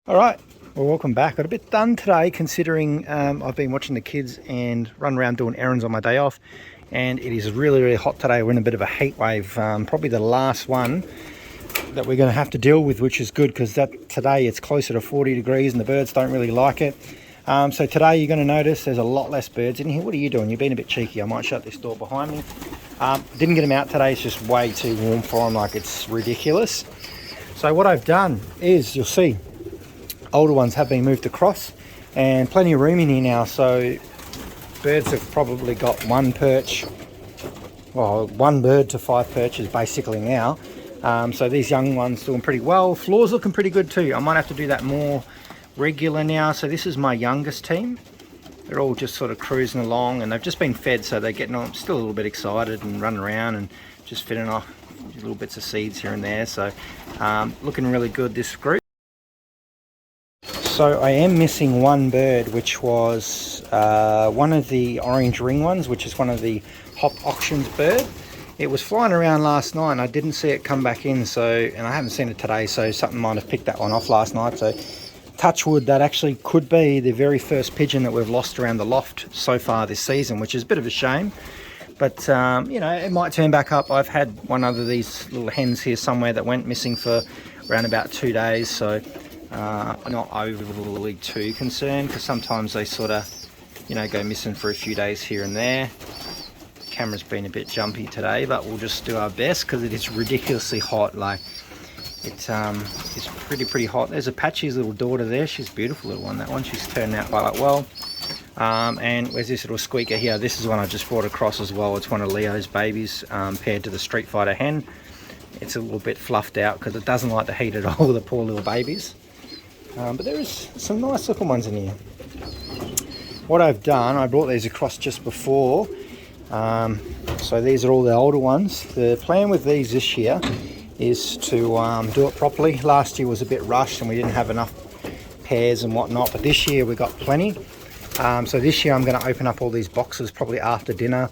All right, well, welcome back. Got a bit done today considering I've been watching the kids and run around doing errands on my day off, and it is really hot today. We're in a bit of a heat wave, probably the last one that we're going to have to deal with, which is good because that today it's closer to 40 degrees and the birds don't really like it. So today you're going to notice there's a lot less birds in here. What are you doing? You're being a bit cheeky. I might shut this door behind me. Didn't get them out today. It's just way too warm for them. Like, it's ridiculous. So what I've done is, you'll see, older ones have been moved across and plenty of room in here now, so birds have probably got one perch, well, one bird to 5 perches basically now. So these young ones doing pretty well. Floor's looking pretty good too. I might have to do that more regular now. So this is my youngest team. They're all just sort of cruising along and they've just been fed, so they're getting on, still a little bit excited and running around and just fitting off little bits of seeds here and there. So looking really good, this group. So I am missing one bird, which was one of the orange ring ones, which is one of the hop auctions bird. It was flying around last night and I didn't see it come back in, and I haven't seen it today, so something might have picked that one off last night. So touch wood, that actually could be the very first pigeon that we've lost around the loft so far this season, which is a bit of a shame. But you know, it might turn back up. I've had one other of these little hens here somewhere that went missing for around about 2 days, so I'm not overly too concerned, because sometimes they sort of, you know, go missing for a few days here and there. The camera's been a bit jumpy today, but we'll just do our best because it is ridiculously hot. Like, it's pretty hot. There's Apache's little daughter there. She's a beautiful little one, that one. She's turned out quite well. And where's this little squeaker here? This is one I just brought across as well. It's one of Leo's babies, paired to the Street Fighter hen. It's a little bit fluffed out because it doesn't like the heat at all, the poor little babies. But there is some nice looking ones in here. What I've done, I brought these across just before. So these are all the older ones. The plan with these this year is to do it properly. Last year was a bit rushed and we didn't have enough pairs and whatnot, but this year we got plenty. So this year I'm going to open up all these boxes probably after dinner.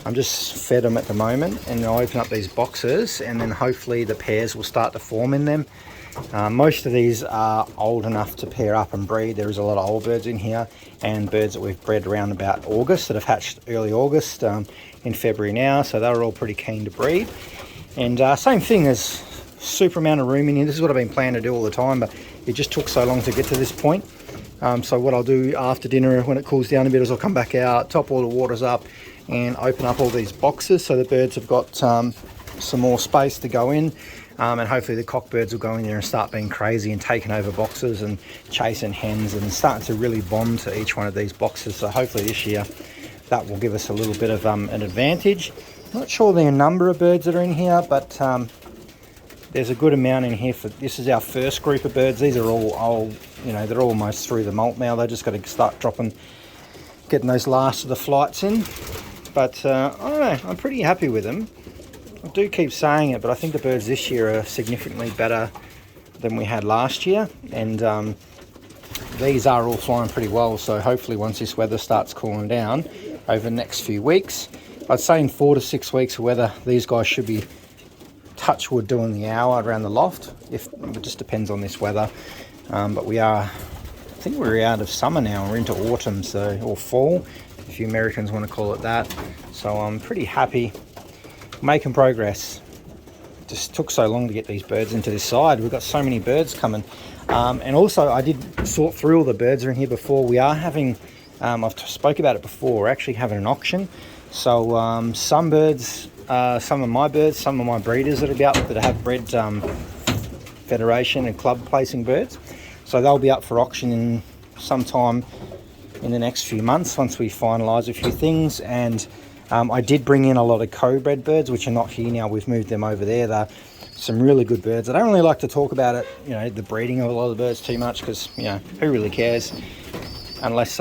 I'm just fed them at the moment, and I'll open up these boxes and then hopefully the pairs will start to form in them. Most of these are old enough to pair up and breed. There is a lot of old birds in here and birds that we've bred around about August that have hatched early August, in February now, so they're all pretty keen to breed. And same thing, as super amount of room in here. This is what I've been planning to do all the time, but it just took so long to get to this point. So what I'll do after dinner when it cools down a bit is I'll come back out, top all the waters up and open up all these boxes so the birds have got some more space to go in. And hopefully the cockbirds will go in there and start being crazy and taking over boxes and chasing hens and starting to really bond to each one of these boxes. So hopefully this year that will give us a little bit of an advantage. Not sure the number of birds that are in here, but there's a good amount in here. This is our first group of birds. These are all old, you know, they're almost through the molt now. They just got to start getting those last of the flights in. But I don't know, I'm pretty happy with them. I do keep saying it, but I think the birds this year are significantly better than we had last year, and these are all flying pretty well. So hopefully once this weather starts cooling down over the next few weeks, I'd say in 4 to 6 weeks of weather, these guys should be, touch wood, doing the hour around the loft. It just depends on this weather, but I think we're out of summer now, we're into autumn, so, or fall, if you Americans want to call it that. So I'm pretty happy, making progress. Just took so long to get these birds into this side. We've got so many birds coming, and also I did sort through all the birds that are in here before. We are having, I've spoke about it before, we're actually having an auction. So some birds, some of my birds, some of my breeders that have bred federation and club placing birds, so they'll be up for auction in sometime in the next few months once we finalise a few things. And I did bring in a lot of co-bred birds which are not here now. We've moved them over there. They're some really good birds. I don't really like to talk about it, you know, the breeding of a lot of the birds too much, because, you know, who really cares unless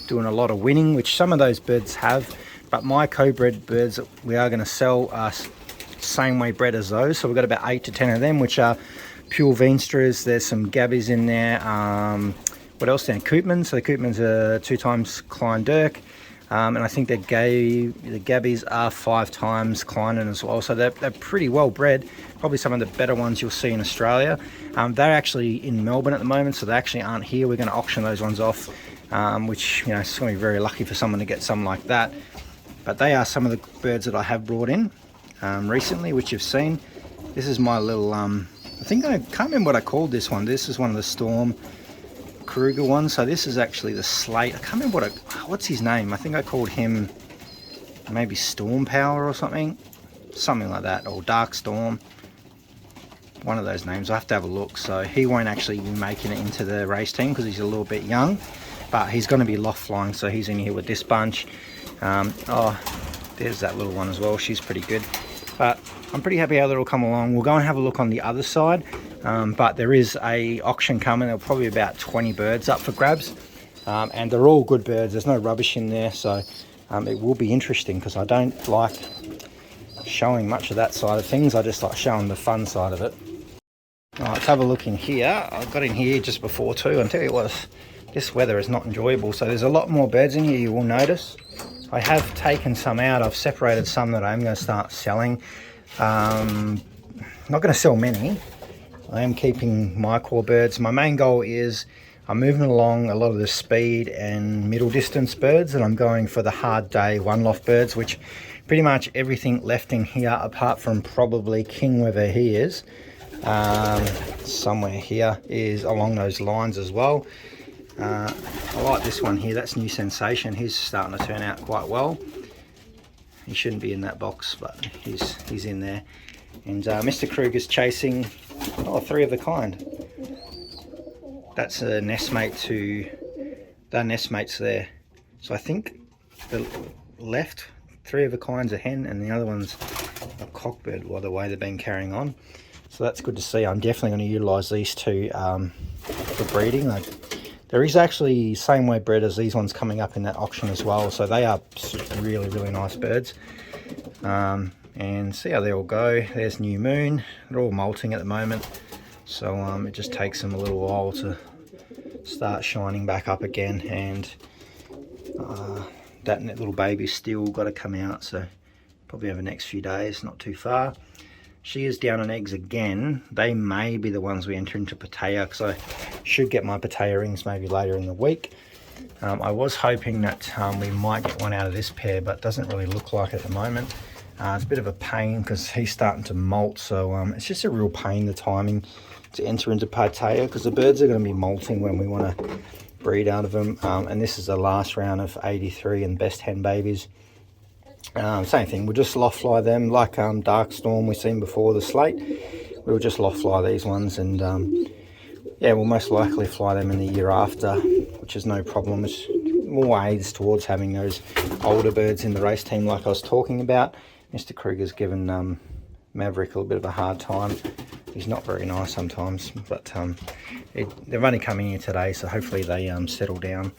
doing a lot of winning, which some of those birds have. But my co-bred birds that we are going to sell are same way bred as those. So we've got about 8 to 10 of them, which are pure Veenstras. There's some Gabbies in there. What else then? Koopmans. So the Koopmans are 2 times Klein Dirk. And I think the Gabbies are 5 times Kleinen as well, so they're pretty well bred. Probably some of the better ones you'll see in Australia. They're actually in Melbourne at the moment, so they actually aren't here. We're going to auction those ones off, which, you know, it's going to be very lucky for someone to get some like that. But they are some of the birds that I have brought in recently, which you've seen. This is my little, I can't remember what I called this one. This is one of the Storm Kruger ones. So this is actually the Slate. I can't remember what's his name. I think I called him maybe Storm Power or something like that, or Dark Storm. One of those names. I have to have a look. So he won't actually be making it into the race team because he's a little bit young, but he's going to be loft flying, so he's in here with this bunch. Oh, there's that little one as well. She's pretty good, but I'm pretty happy how they'll come along. We'll go and have a look on the other side, but there is a auction coming. There'll probably be about 20 birds up for grabs, and they're all good birds. There's no rubbish in there, so it will be interesting because I don't like showing much of that side of things. I just like showing the fun side of it. All right, let's have a look in here. I got in here just before 2, and tell you what, this weather is not enjoyable, so there's a lot more birds in here, you will notice. I have taken some out. I've separated some that I'm going to start selling. Not going to sell many. I am keeping my core birds. My main goal is I'm moving along a lot of the speed and middle distance birds, and I'm going for the hard day one loft birds, which pretty much everything left in here apart from probably King, wherever he is, somewhere here, is along those lines as well. I like this one here. That's New Sensation. He's starting to turn out quite well. He shouldn't be in that box, but he's in there. And Mr. Kruger's chasing 3 of the kind. That's a nestmate to, they're nestmates there. So I think the left 3 of a kind's a hen, and the other one's a cockbird, by the way they've been carrying on. So that's good to see. I'm definitely going to utilise these 2 for breeding. There is actually same way bred as these ones coming up in that auction as well. So they are really, really nice birds. And see how they all go. There's New Moon. They're all molting at the moment. So it just takes them a little while to start shining back up again. And that little baby's still got to come out. So probably over the next few days, not too far. She is down on eggs again. They may be the ones we enter into Pattaya, because I should get my Pattaya rings maybe later in the week. I was hoping that we might get one out of this pair, but it doesn't really look like it at the moment. It's a bit of a pain because he's starting to molt, so it's just a real pain, the timing to enter into Pattaya, because the birds are going to be molting when we want to breed out of them. And this is the last round of 83 and best hen babies. Same thing, we'll just loft fly them like Dark Storm we've seen before, the Slate. We'll just loft fly these ones, and yeah, we'll most likely fly them in the year after, which is no problem. It's more aids towards having those older birds in the race team like I was talking about. Mr. Kruger's given Maverick a little bit of a hard time. He's not very nice sometimes, but they've only come in here today, so hopefully they settle down.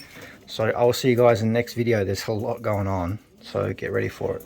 So I'll see you guys in the next video. There's a lot going on, so get ready for it.